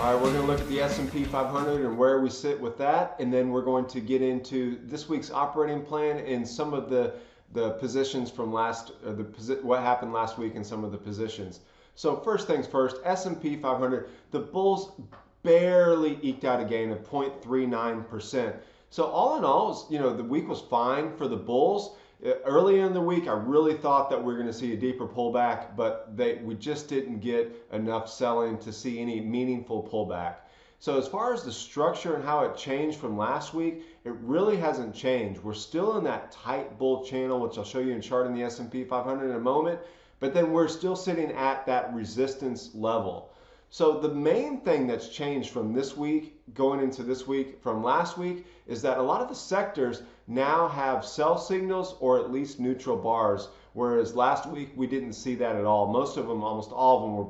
All right, we're going to look at the S&P 500 and where we sit with that, and then we're going to get into this week's operating plan and some of the positions from what happened last week and some of the positions. So first things first, S&P 500, the bulls barely eked out a gain of 0.39%. So all in all, the week was fine for the bulls. Early in the week, I really thought that we were going to see a deeper pullback, but we just didn't get enough selling to see any meaningful pullback. So as far as the structure and how it changed from last week, it really hasn't changed. We're still in that tight bull channel, which I'll show you in chart in the S&P 500 in a moment, but then we're still sitting at that resistance level. So the main thing that's changed from this week going into this week from last week is that a lot of the sectors now have sell signals or at least neutral bars, whereas last week we didn't see that at all. Most of them, almost all of them, were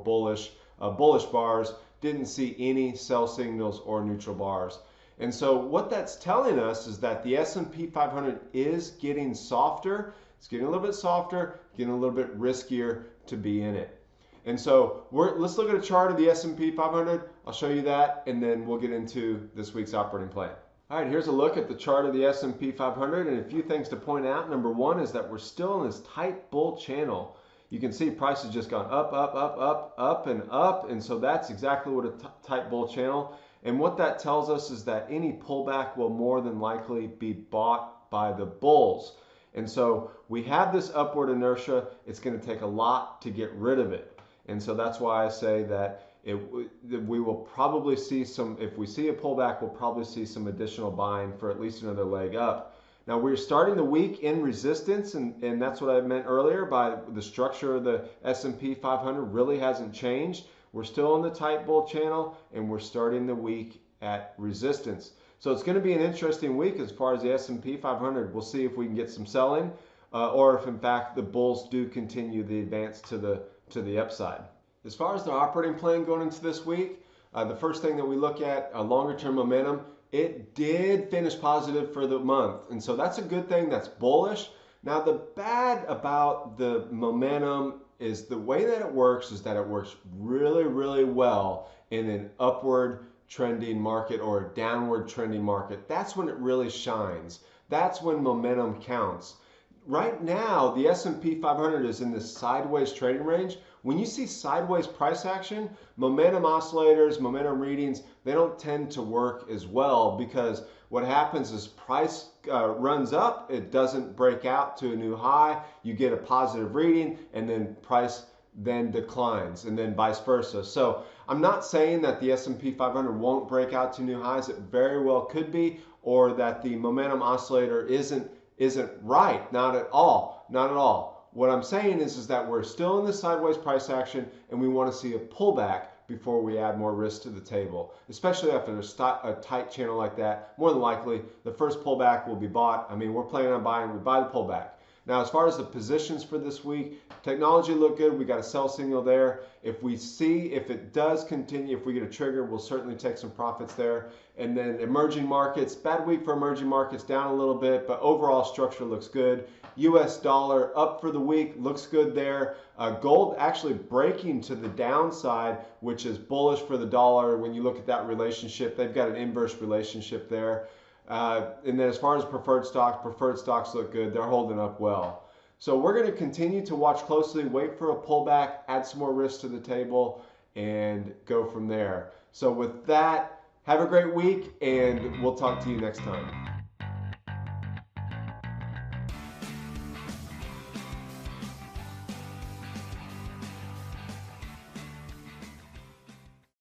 bullish bars, didn't see any sell signals or neutral bars. And so what that's telling us is that the S&P 500 is getting softer. It's getting a little bit softer, getting a little bit riskier to be in it. And so let's look at a chart of the S&P 500. I'll show you that, and then we'll get into this week's operating plan. All right, here's a look at the chart of the S&P 500, and a few things to point out. Number one is that we're still in this tight bull channel. You can see price has just gone up, up, up, up, up, and up, and so that's exactly what a tight bull channel. And what that tells us is that any pullback will more than likely be bought by the bulls. And so we have this upward inertia. It's going to take a lot to get rid of it. And so that's why I say that we will probably see some, if we see a pullback, we'll probably see some additional buying for at least another leg up. Now we're starting the week in resistance, and that's what I meant earlier by the structure of the S&P 500 really hasn't changed. We're still in the tight bull channel, and we're starting the week at resistance. So it's going to be an interesting week as far as the S&P 500. We'll see if we can get some selling, or if in fact the bulls do continue the advance to the upside. As far as the operating plan going into this week, the first thing that we look at, longer term momentum, it did finish positive for the month. And so that's a good thing, that's bullish. Now the bad about the momentum is the way that it works is that it works really, really well in an upward trending market or a downward trending market. That's when it really shines. That's when momentum counts. Right now, the S&P 500 is in this sideways trading range. When you see sideways price action, momentum oscillators, momentum readings, they don't tend to work as well, because what happens is price runs up, it doesn't break out to a new high, you get a positive reading, and then price then declines, and then vice versa. So I'm not saying that the S&P 500 won't break out to new highs. It very well could be, or that the momentum oscillator isn't right. Not at all. Not at all. What I'm saying is that we're still in this sideways price action, and we want to see a pullback before we add more risk to the table, especially after a tight channel like that. More than likely, the first pullback will be bought. I mean, we're planning on buying, we buy the pullback. Now, as far as the positions for this week, technology look good. We got a sell signal there. If it does continue, if we get a trigger, we'll certainly take some profits there. And then emerging markets, bad week for emerging markets, down a little bit, but overall structure looks good. US dollar up for the week, looks good there. Gold actually breaking to the downside, which is bullish for the dollar. When you look at that relationship, they've got an inverse relationship there. And then as far as preferred stocks look good. They're holding up well. So we're going to continue to watch closely, wait for a pullback, add some more risk to the table, and go from there. So with that, have a great week, and we'll talk to you next time.